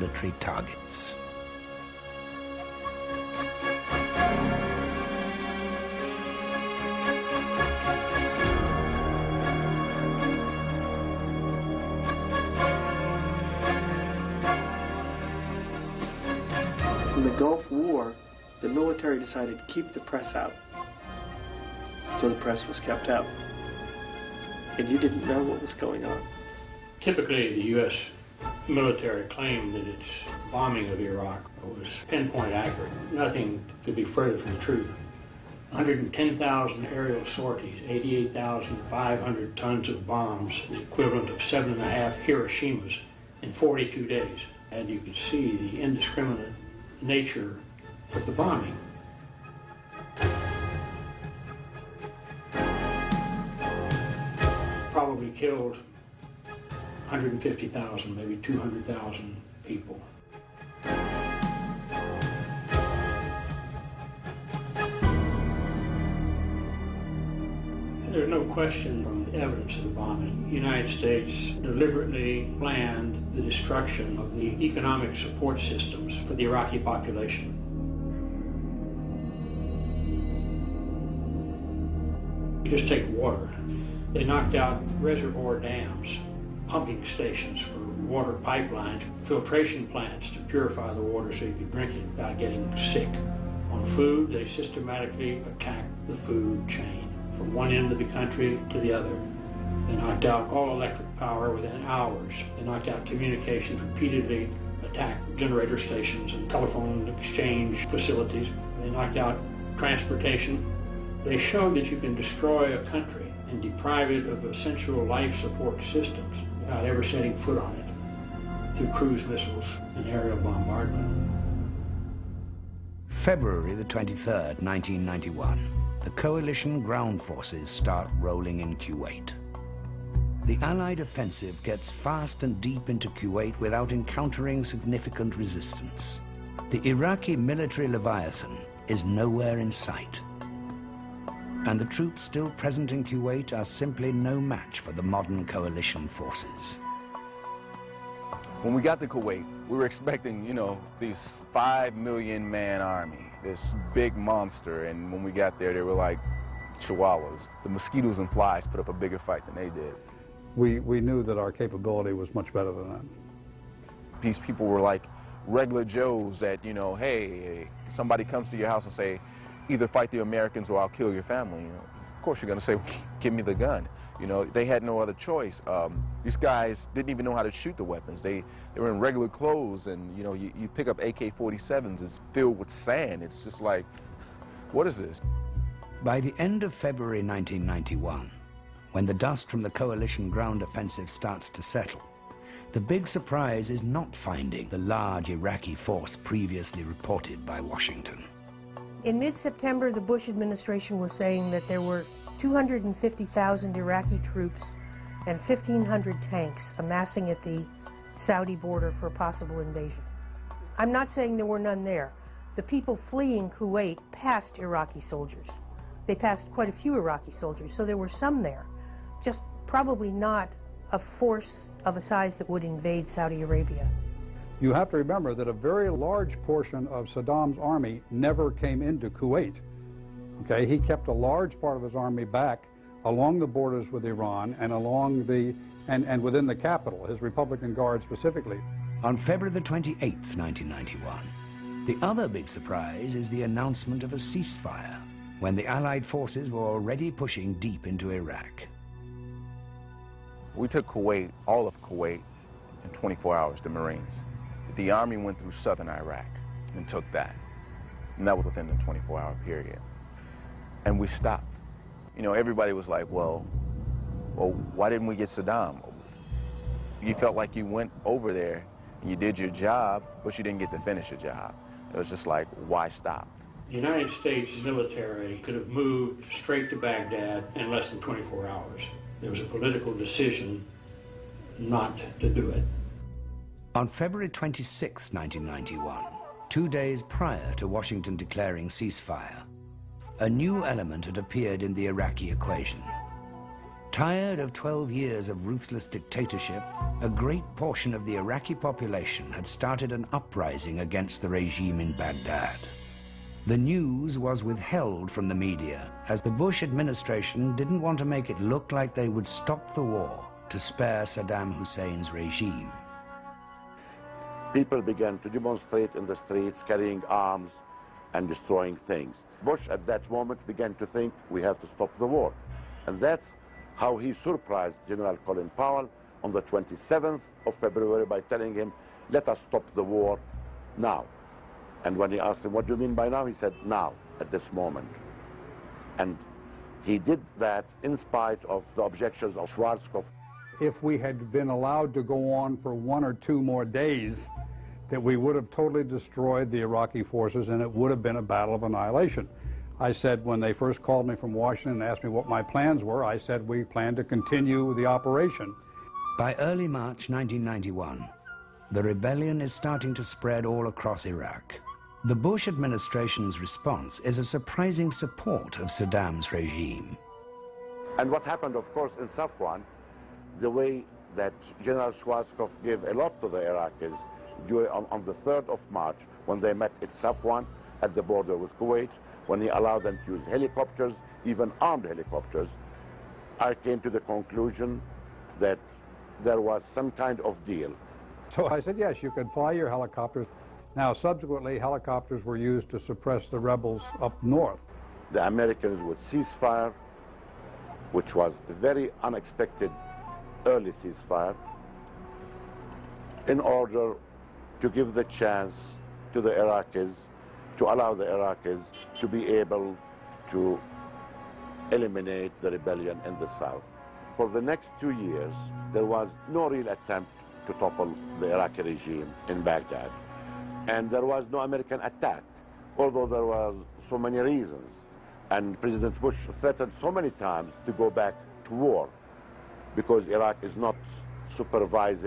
military targets. In the Gulf War, the military decided to keep the press out. So the press was kept out. And you didn't know what was going on. Typically, the U.S. military claimed that its bombing of Iraq was pinpoint accurate. Nothing could be further from the truth. 110,000 aerial sorties, 88,500 tons of bombs, the equivalent of 7.5 Hiroshimas in 42 days. And you could see the indiscriminate nature of the bombing. Probably killed 150,000, maybe 200,000 people. There's no question from the evidence of the bombing. The United States deliberately planned the destruction of the economic support systems for the Iraqi population. You just take water. They knocked out reservoir dams, pumping stations for water pipelines, filtration plants to purify the water so you could drink it without getting sick. On food, they systematically attacked the food chain from one end of the country to the other. They knocked out all electric power within hours. They knocked out communications, repeatedly attacked generator stations and telephone exchange facilities. They knocked out transportation. They showed that you can destroy a country and deprive it of essential life support systems without ever setting foot on it through cruise missiles and aerial bombardment. February the 23rd, 1991. The coalition ground forces start rolling in Kuwait. The Allied offensive gets fast and deep into Kuwait without encountering significant resistance. The Iraqi military Leviathan is nowhere in sight. And the troops still present in Kuwait are simply no match for the modern coalition forces. When we got to Kuwait, we were expecting, this 5 million man army, this big monster, and when we got there, they were like chihuahuas. The mosquitoes and flies put up a bigger fight than they did. We knew that our capability was much better than that. These people were like regular Joes that, hey, somebody comes to your house and say, either fight the Americans or I'll kill your family. Of course you're going to say, give me the gun. They had no other choice. These guys didn't even know how to shoot the weapons. They were in regular clothes, and you pick up AK-47s, it's filled with sand. It's just like, what is this? By the end of February 1991, when the dust from the coalition ground offensive starts to settle, the big surprise is not finding the large Iraqi force previously reported by Washington. In mid-September, the Bush administration was saying that there were 250,000 Iraqi troops and 1,500 tanks amassing at the Saudi border for a possible invasion. I'm not saying there were none there. The people fleeing Kuwait passed Iraqi soldiers. They passed quite a few Iraqi soldiers, so there were some there, just probably not a force of a size that would invade Saudi Arabia. You have to remember that a very large portion of Saddam's army never came into Kuwait. Okay, he kept a large part of his army back along the borders with Iran and along and within the capital, his Republican Guard specifically. On February the 28th, 1991, the other big surprise is the announcement of a ceasefire when the Allied forces were already pushing deep into Iraq. We took Kuwait, all of Kuwait, in 24 hours, the Marines. The Army went through southern Iraq and took that. And that was within the 24-hour period. And we stopped. Everybody was like, well, why didn't we get Saddam? You felt like you went over there and you did your job, but you didn't get to finish your job. It was just like, why stop? The United States military could have moved straight to Baghdad in less than 24 hours. There was a political decision not to do it. On February 26, 1991, 2 days prior to Washington declaring ceasefire, a new element had appeared in the Iraqi equation. Tired of 12 years of ruthless dictatorship, a great portion of the Iraqi population had started an uprising against the regime in Baghdad. The news was withheld from the media, as the Bush administration didn't want to make it look like they would stop the war to spare Saddam Hussein's regime. People began to demonstrate in the streets, carrying arms and destroying things. Bush at that moment began to think, we have to stop the war. And that's how he surprised General Colin Powell on the 27th of February by telling him, let us stop the war now. And when he asked him, what do you mean by now? He said, now, at this moment. And he did that in spite of the objections of Schwarzkopf. If we had been allowed to go on for 1 or 2 more days, that we would have totally destroyed the Iraqi forces and it would have been a battle of annihilation. I said, when they first called me from Washington and asked me what my plans were, I said we plan to continue the operation. By early March 1991, the rebellion is starting to spread all across Iraq. The Bush administration's response is a surprising support of Saddam's regime. And what happened, of course, in Safwan, the way that General Schwarzkopf gave a lot to the Iraqis on the 3rd of March, when they met at Safwan at the border with Kuwait, when he allowed them to use helicopters, even armed helicopters, I came to the conclusion that there was some kind of deal. So I said, yes, you could fly your helicopters. Now, subsequently, helicopters were used to suppress the rebels up north. The Americans would cease fire, which was a very unexpected early ceasefire, in order to give the chance to the Iraqis, to allow the Iraqis to be able to eliminate the rebellion in the south. For the next 2 years, there was no real attempt to topple the Iraqi regime in Baghdad. And there was no American attack, although there was so many reasons. And President Bush threatened so many times to go back to war because Iraq is not supervising